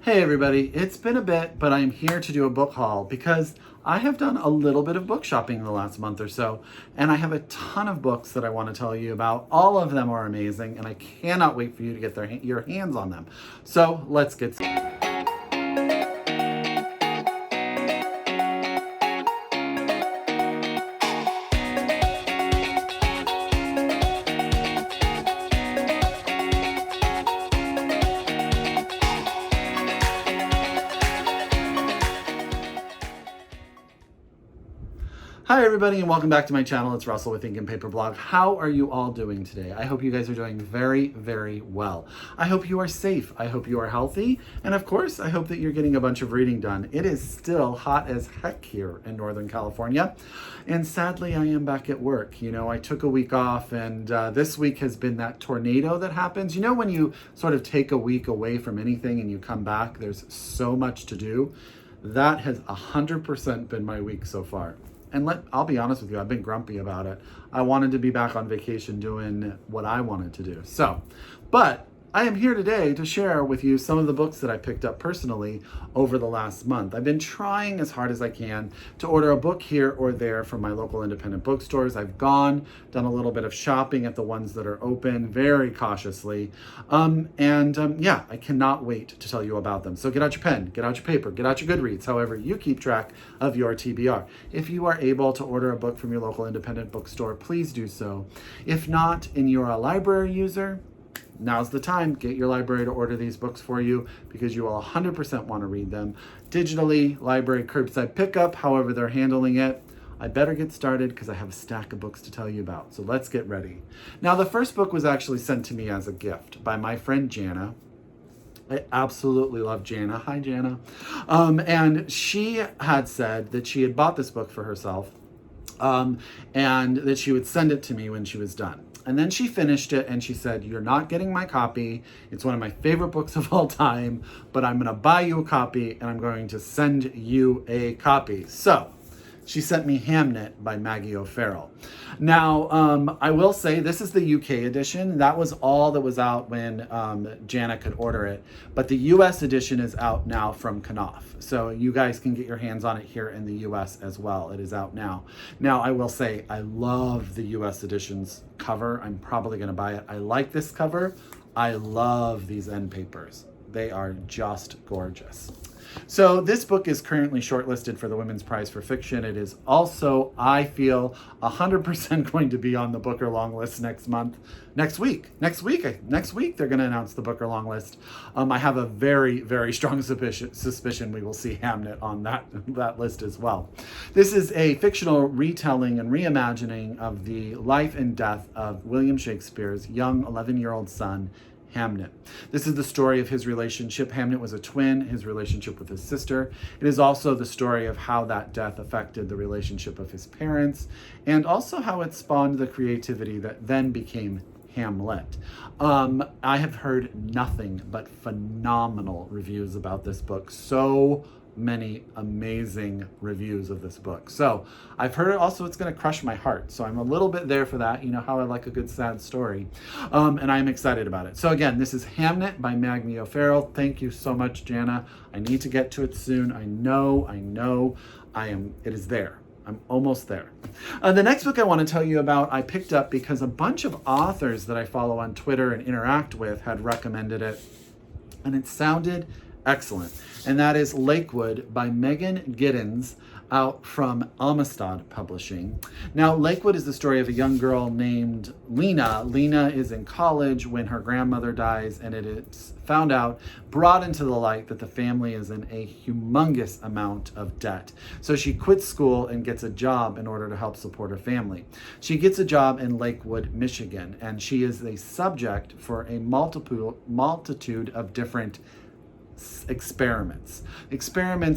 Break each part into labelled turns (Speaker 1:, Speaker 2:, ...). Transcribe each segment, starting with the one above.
Speaker 1: Hey everybody, it's been a bit, but I'm here to do a book haul because I have done a little bit of book shopping in the last month or so, and I have a ton of books that I want to tell you about. All of them are amazing, and I cannot wait for you to get your hands on them. So let's get started. Hi everybody and welcome back to my channel. It's Russell with Ink and Paper Blog. How are you all doing today? I hope you guys are doing very, very well. I hope you are safe. I hope you are healthy. And of course, I hope that you're getting a bunch of reading done. It is still hot as heck here in Northern California. And sadly, I am back at work. You know, I took a week off and this week has been that tornado that happens. You know, when you sort of take a week away from anything and you come back, there's so much to do. That has 100% been my week so far. And I'll be honest with you, I've been grumpy about it. I wanted to be back on vacation doing what I wanted to do. But I am here today to share with you some of the books that I picked up personally over the last month. I've been trying as hard as I can to order a book here or there from my local independent bookstores. I've done a little bit of shopping at the ones that are open very cautiously. Yeah, I cannot wait to tell you about them. So get out your pen, get out your paper, get out your Goodreads, however you keep track of your TBR. If you are able to order a book from your local independent bookstore, please do so. If not, and you're a library user, now's the time. Get your library to order these books for you because you will 100% want to read them. Digitally, library curbside pickup, however they're handling it. I better get started because I have a stack of books to tell you about. So let's get ready. Now, the first book was actually sent to me as a gift by my friend Jana. I absolutely love Jana. Hi, Jana. And she had said that she had bought this book for herself and that she would send it to me when she was done. And then she finished it and she said, "You're not getting my copy. It's one of my favorite books of all time, but I'm going to buy you a copy and I'm going to send you a copy." So she sent me Hamnet by Maggie O'Farrell. Now, I will say this is the UK edition. That was all that was out when Jana could order it. But the US edition is out now from Knopf. So you guys can get your hands on it here in the US as well. It is out now. Now, I will say I love the US edition's cover. I'm probably going to buy it. I like this cover. I love these end papers. They are just gorgeous. So this book is currently shortlisted for the Women's Prize for Fiction. It is also, I feel, 100% going to be on the Booker long list next week. Next week, they're going to announce the Booker long list. I have a very, very strong suspicion we will see Hamnet on that list as well. This is a fictional retelling and reimagining of the life and death of William Shakespeare's young 11-year-old son, Hamnet. This is the story of his relationship. Hamnet was a twin, his relationship with his sister. It is also the story of how that death affected the relationship of his parents, and also how it spawned the creativity that then became Hamlet. I have heard nothing but phenomenal reviews about this book. So many amazing reviews of this book. So I've heard also it's going to crush my heart. So I'm a little bit there for that. You know how I like a good sad story. And I'm excited about it. So again, this is Hamnet by Maggie O'Farrell. Thank you so much, Jana. I need to get to it soon. I know. It is there. I'm almost there. The next book I want to tell you about, I picked up because a bunch of authors that I follow on Twitter and interact with had recommended it. And it sounded excellent. And that is Lakewood by Megan Giddings, out from Amistad Publishing. Now, Lakewood is the story of a young girl named Lena. Lena is in college when her grandmother dies, and it is brought into the light that the family is in a humongous amount of debt. So she quits school and gets a job in order to help support her family. She gets a job in Lakewood, Michigan, and she is a subject for a multitude of different experiments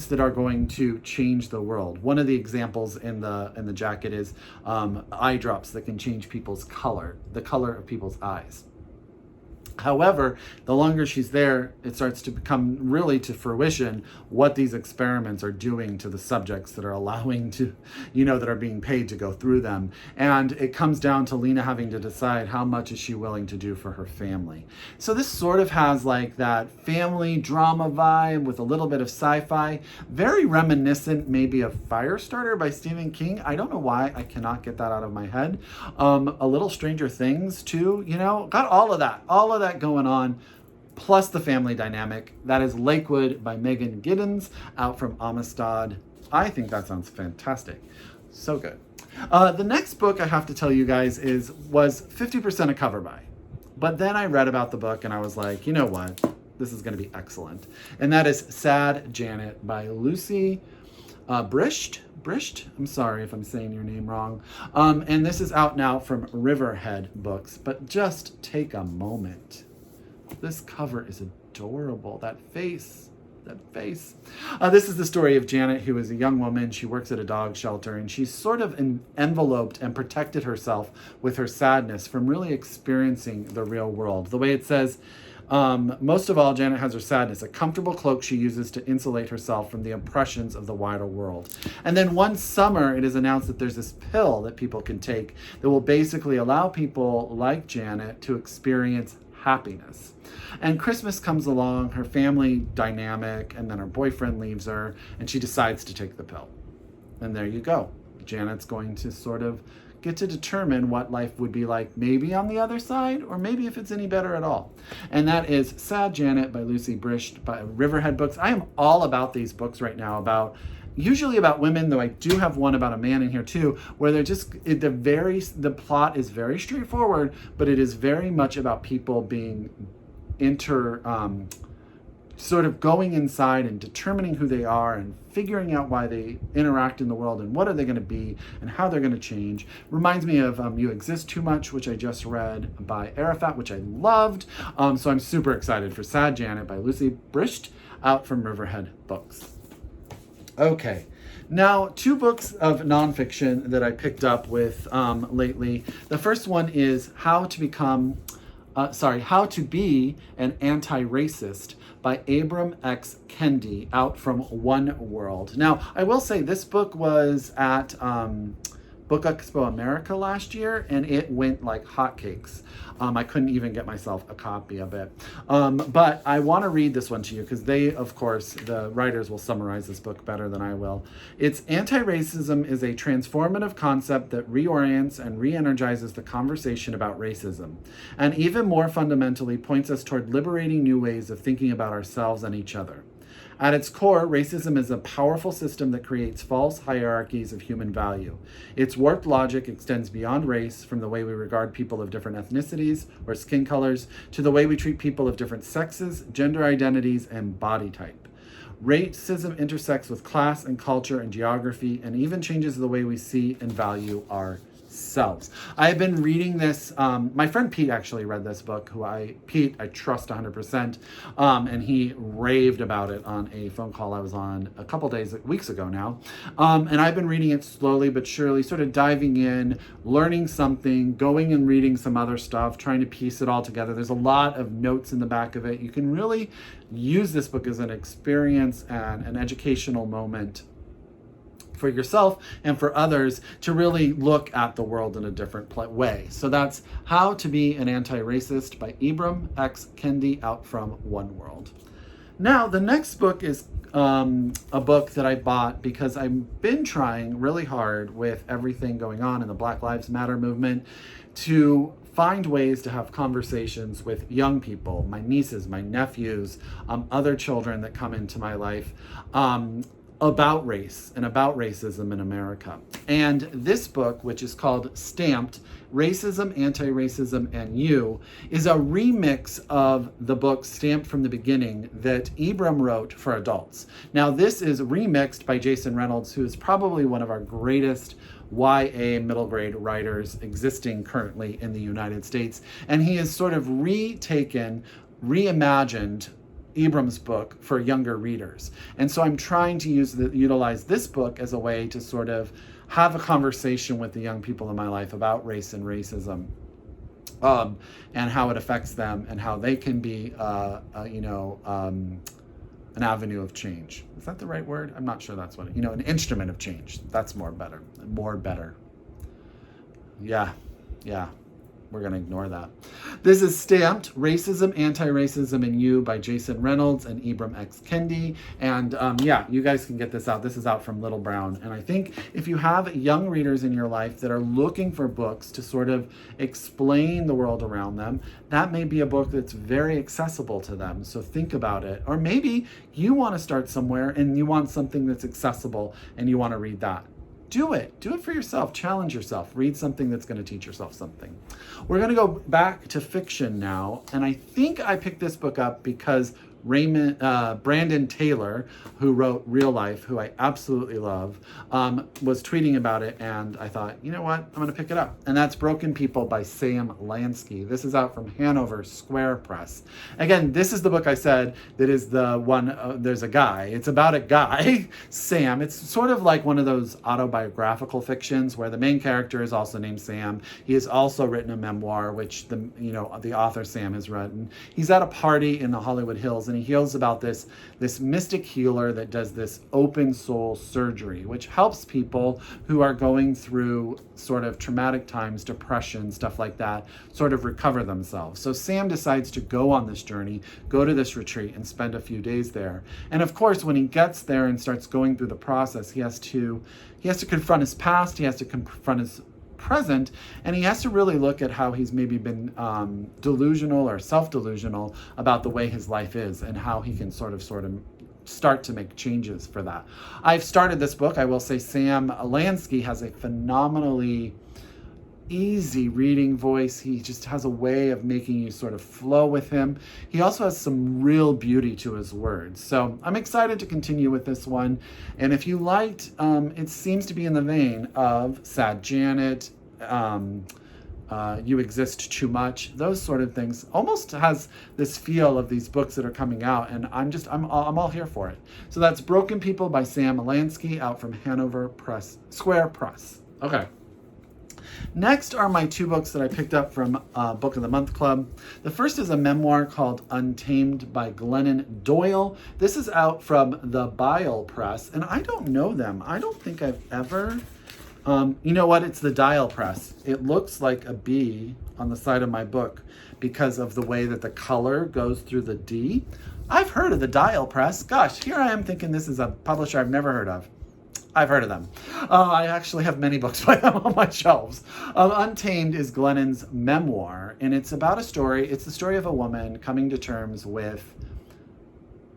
Speaker 1: that are going to change the world. One of the examples in the jacket is eye drops that can change people's color, the color of people's eyes. However, the longer she's there, it starts to become really to fruition what these experiments are doing to the subjects that are allowing to, that are being paid to go through them. And it comes down to Lena having to decide how much is she willing to do for her family. So this sort of has like that family drama vibe with a little bit of sci-fi, very reminiscent maybe of Firestarter by Stephen King. I don't know why I cannot get that out of my head. A little Stranger Things too, got all of that going on, plus the family dynamic. That is Lakewood by Megan Giddings, out from Amistad. I think that sounds fantastic. So good. The next book I have to tell you guys was 50% a cover by. But then I read about the book and I was like, you know what? This is going to be excellent. And that is Sad Janet by Lucie Britsch. I'm sorry if I'm saying your name wrong. And this is out now from Riverhead Books. But just take a moment. This cover is adorable. That face. This is the story of Janet, who is a young woman. She works at a dog shelter, and she's sort of enveloped and protected herself with her sadness from really experiencing the real world. The way it says, most of all, Janet has her sadness, a comfortable cloak she uses to insulate herself from the impressions of the wider world. And then one summer, it is announced that there's this pill that people can take that will basically allow people like Janet to experience happiness. And Christmas comes along, her family dynamic, and then her boyfriend leaves her, and she decides to take the pill. And there you go. Janet's going to sort of get to determine what life would be like, maybe on the other side, or maybe if it's any better at all. And that is Sad Janet by Lucie Britsch by Riverhead Books. I am all about these books right now, usually about women, though I do have one about a man in here too, where they're just, the plot is very straightforward, but it is very much about people being sort of going inside and determining who they are and figuring out why they interact in the world and what are they going to be and how they're going to change. Reminds me of You Exist Too Much, which I just read by Arafat, which I loved. So I'm super excited for Sad Janet by Lucie Britsch, out from Riverhead Books. Okay. Now, 2 books of nonfiction that I picked up with lately. The first one is How to Be an Anti-Racist by Ibram X. Kendi, out from One World. Now, I will say this book was at Book Expo America last year, and it went like hotcakes. I couldn't even get myself a copy of it. But I want to read this one to you because of course, the writers will summarize this book better than I will. It's anti-racism is a transformative concept that reorients and re-energizes the conversation about racism, and even more fundamentally points us toward liberating new ways of thinking about ourselves and each other. At its core, racism is a powerful system that creates false hierarchies of human value. Its warped logic extends beyond race, from the way we regard people of different ethnicities or skin colors to the way we treat people of different sexes, gender identities, and body type. Racism intersects with class and culture and geography, and even changes the way we see and value ourselves. I have been reading this. My friend Pete actually read this book, Pete I trust 100%, and he raved about it on a phone call I was on a couple weeks ago now. And I've been reading it slowly but surely, sort of diving in, learning something, going and reading some other stuff, trying to piece it all together. There's a lot of notes in the back of it. You can really use this book as an experience and an educational moment for yourself and for others to really look at the world in a different way. So that's How to Be an Anti-Racist by Ibram X. Kendi, out from One World. Now, the next book is a book that I bought because I've been trying really hard with everything going on in the Black Lives Matter movement to find ways to have conversations with young people, my nieces, my nephews, other children that come into my life, about race and about racism in America. And this book, which is called Stamped, Racism, Anti-Racism, and You, is a remix of the book Stamped from the Beginning that Ibram wrote for adults. Now, this is remixed by Jason Reynolds, who is probably one of our greatest YA middle grade writers existing currently in the United States. And he has sort of reimagined Ibram's book for younger readers. And so I'm trying to utilize this book as a way to sort of have a conversation with the young people in my life about race and racism. and how it affects them and how they can be, an avenue of change. Is that the right word? I'm not sure that's what, an instrument of change. That's more better. Yeah. We're going to ignore that. This is Stamped, Racism, Anti-Racism in You by Jason Reynolds and Ibram X. Kendi. And you guys can get this out. This is out from Little Brown. And I think if you have young readers in your life that are looking for books to sort of explain the world around them, that may be a book that's very accessible to them. So think about it. Or maybe you want to start somewhere and you want something that's accessible and you want to read that. Do it for yourself. Challenge yourself. Read something that's going to teach yourself something. We're going to go back to fiction now. And I think I picked this book up because Brandon Taylor, who wrote Real Life, who I absolutely love, was tweeting about it, and I thought, you know what, I'm going to pick it up. And that's Broken People by Sam Lansky. This is out from Hanover Square Press. Again, this is the book I said that is the one, there's a guy. It's about a guy, Sam. It's sort of like one of those autobiographical fictions where the main character is also named Sam. He has also written a memoir, which the author Sam has written. He's at a party in the Hollywood Hills, and he heals about this mystic healer that does this open soul surgery, which helps people who are going through sort of traumatic times, depression, stuff like that, sort of recover themselves. So Sam decides to go on this journey, go to this retreat, and spend a few days there. And of course, when he gets there and starts going through the process, he has to confront his past, he has to confront his present, and he has to really look at how he's maybe been delusional or self-delusional about the way his life is and how he can sort of start to make changes for that. I've started this book. I will say Sam Lansky has a phenomenally easy reading voice. He just has a way of making you sort of flow with him. He also has some real beauty to his words. So I'm excited to continue with this one. And if you liked, it seems to be in the vein of Sad Janet, You Exist Too Much, those sort of things. Almost has this feel of these books that are coming out, and I'm all here for it. So that's Broken People by Sam Lansky, out from Hanover Square Press. Okay. Next are my two books that I picked up from Book of the Month Club. The first is a memoir called Untamed by Glennon Doyle. This is out from the Bial Press, and I don't know them. I don't think I've ever... you know what? It's the Dial Press. It looks like a B on the side of my book because of the way that the color goes through the D. I've heard of the Dial Press. Gosh, here I am thinking this is a publisher I've never heard of. I've heard of them. I actually have many books by them on my shelves. Untamed is Glennon's memoir, and it's about a story. It's the story of a woman coming to terms with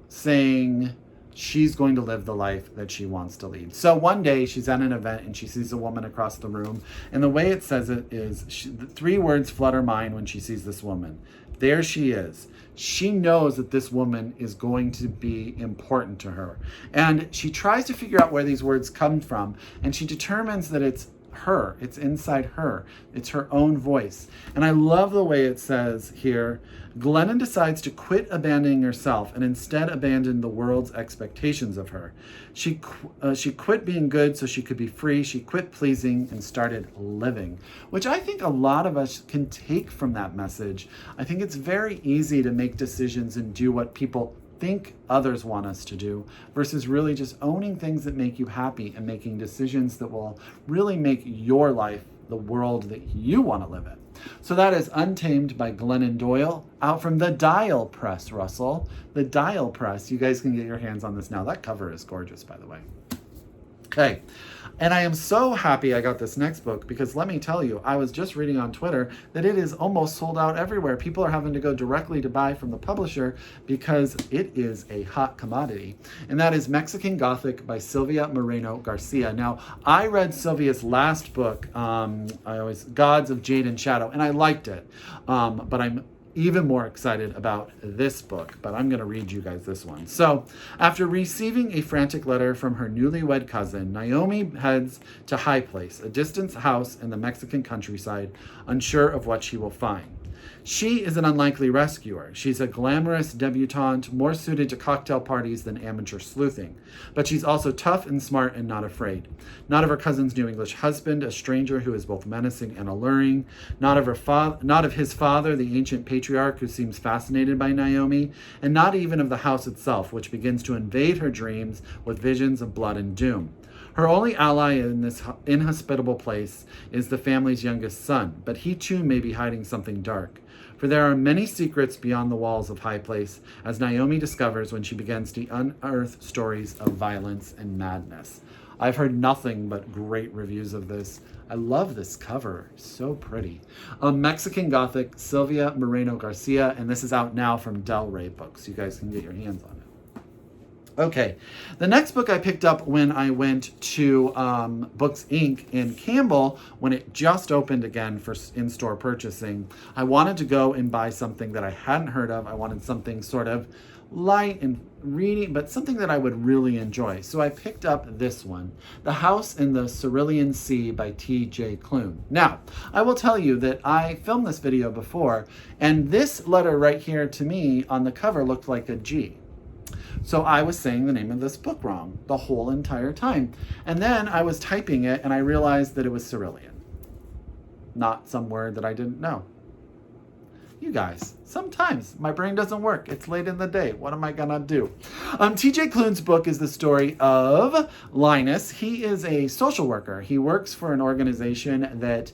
Speaker 1: saying she's going to live the life that she wants to lead. So one day she's at an event and she sees a woman across the room, and the way it says it is, the three words flood her mind when she sees this woman. There she is. She knows that this woman is going to be important to her. And she tries to figure out where these words come from, and she determines that it's her. It's inside her. It's her own voice. And I love the way it says here, Glennon decides to quit abandoning herself and instead abandon the world's expectations of her. She quit being good so she could be free. She quit pleasing and started living, which I think a lot of us can take from that message. I think it's very easy to make decisions and do what people think others want us to do versus really just owning things that make you happy and making decisions that will really make your life the world that you want to live in. So that is Untamed by Glennon Doyle, out from the Dial Press, Russell. The Dial Press. You guys can get your hands on this now. That cover is gorgeous, by the way. Okay. And I am so happy I got this next book because let me tell you, I was just reading on Twitter that it is almost sold out everywhere. People are having to go directly to buy from the publisher because it is a hot commodity. And that is Mexican Gothic by Silvia Moreno-Garcia. Now, I read Silvia's last book, Gods of Jade and Shadow, and I liked it. But I'm even more excited about this book, but I'm going to read you guys this one. So, after receiving a frantic letter from her newlywed cousin, Naomi heads to High Place, a distant house in the Mexican countryside, unsure of what she will find. She is an unlikely rescuer. She's a glamorous debutante, more suited to cocktail parties than amateur sleuthing. But she's also tough and smart and not afraid. Not of her cousin's New English husband, a stranger who is both menacing and alluring. Not of his father, the ancient patriarch who seems fascinated by Naomi. And not even of the house itself, which begins to invade her dreams with visions of blood and doom. Her only ally in this inhospitable place is the family's youngest son, but he too may be hiding something dark. For there are many secrets beyond the walls of High Place, as Naomi discovers when she begins to unearth stories of violence and madness. I've heard nothing but great reviews of this. I love this cover, so pretty. Mexican Gothic, Silvia Moreno-Garcia, and this is out now from Del Rey Books. You guys can get your hands on it. Okay, the next book I picked up when I went to Books Inc. in Campbell when it just opened again for in-store purchasing. I wanted to go and buy something that I hadn't heard of. I wanted something sort of light and reading, but something that I would really enjoy. So I picked up this one, The House in the Cerulean Sea by T.J. Klune. Now, I will tell you that I filmed this video before, and this letter right here to me on the cover looked like a G. So I was saying the name of this book wrong the whole entire time. And then I was typing it and I realized that it was Cerulean, not some word that I didn't know. You guys, sometimes my brain doesn't work. It's late in the day. What am I gonna do? T.J. Klune's book is the story of Linus. He is a social worker. He works for an organization that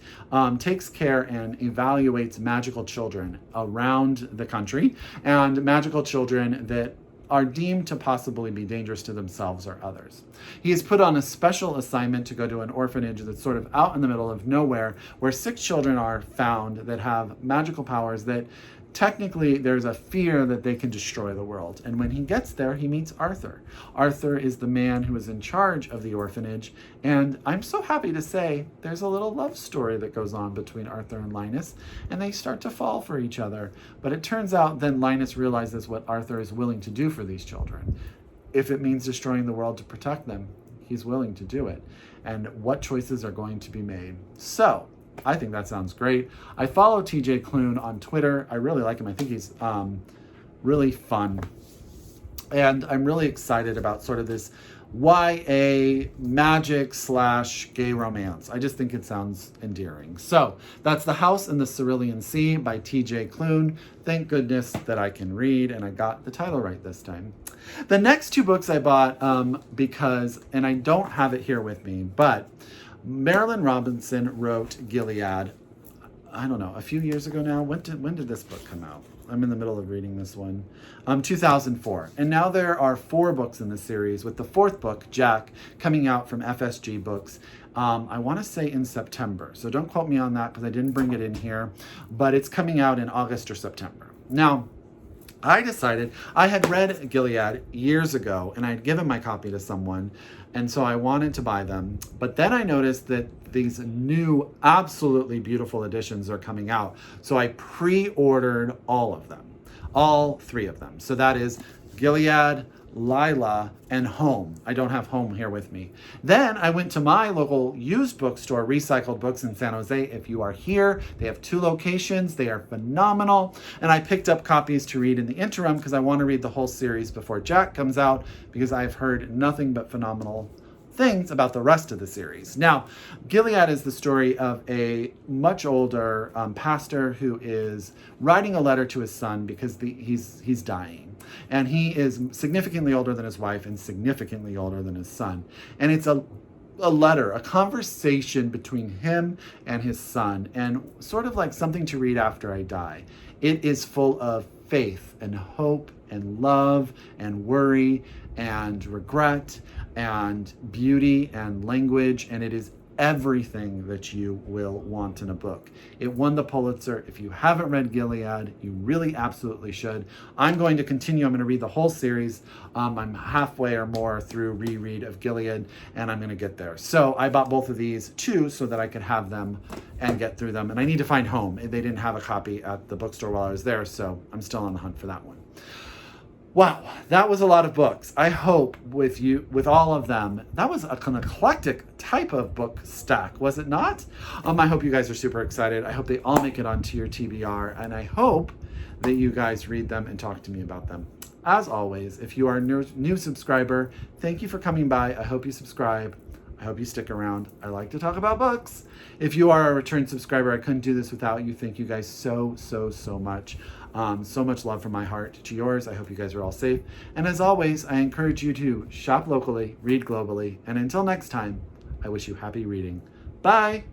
Speaker 1: takes care and evaluates magical children around the country, and magical children that are deemed to possibly be dangerous to themselves or others. He is put on a special assignment to go to an orphanage that's sort of out in the middle of nowhere, where 6 children are found that have magical powers that technically there's a fear that they can destroy the world. And when he gets there, he meets Arthur. Arthur is the man who is in charge of the orphanage. And I'm so happy to say there's a little love story that goes on between Arthur and Linus, and they start to fall for each other. But it turns out then Linus realizes what Arthur is willing to do for these children. If it means destroying the world to protect them, he's willing to do it. And what choices are going to be made. So, I think that sounds great. I follow TJ Klune on Twitter. I really like him. I think he's really fun. And I'm really excited about sort of this YA magic / gay romance. I just think it sounds endearing. So that's The House in the Cerulean Sea by TJ Klune. Thank goodness that I can read, and I got the title right this time. The next 2 books I bought because, and I don't have it here with me, but Marilyn Robinson wrote Gilead, I don't know, a few years ago now. When did this book come out? I'm in the middle of reading this one. 2004. And now there are 4 books in the series, with the 4th book, Jack, coming out from FSG Books. I want to say in September. So don't quote me on that because I didn't bring it in here. But it's coming out in August or September. Now, I decided, I had read Gilead years ago and I had given my copy to someone, and so I wanted to buy them. But then I noticed that these new, absolutely beautiful editions are coming out. So I pre-ordered all of them, all 3 of them. So that is Gilead, Lila, and Home. I don't have Home here with me. Then I went to my local used bookstore, Recycled Books in San Jose. If you are here, they have 2 locations. They are phenomenal. And I picked up copies to read in the interim because I want to read the whole series before Jack comes out, because I've heard nothing but phenomenal things about the rest of the series. Now, Gilead is the story of a much older pastor who is writing a letter to his son because he's dying. And he is significantly older than his wife and significantly older than his son. And it's a letter, a conversation between him and his son, and sort of like something to read after I die. It is full of faith and hope and love and worry and regret and beauty and language, and it is everything that you will want in a book. It won the Pulitzer. If you haven't read Gilead, you really absolutely should. I'm going to continue. I'm going to read the whole series. I'm halfway or more through reread of Gilead, and I'm going to get there. So I bought both of these too so that I could have them and get through them. And I need to find Home. They didn't have a copy at the bookstore while I was there, so I'm still on the hunt for that one. Wow, that was a lot of books. I hope with all of them, that was an eclectic type of book stack, was it not? I hope you guys are super excited. I hope they all make it onto your TBR, and I hope that you guys read them and talk to me about them. As always, if you are a new subscriber, thank you for coming by. I hope you subscribe. I hope you stick around. I like to talk about books. If you are a return subscriber, I couldn't do this without you. Thank you guys so much. So much love from my heart to yours. I hope you guys are all safe. And as always, I encourage you to shop locally, read globally. And until next time, I wish you happy reading. Bye.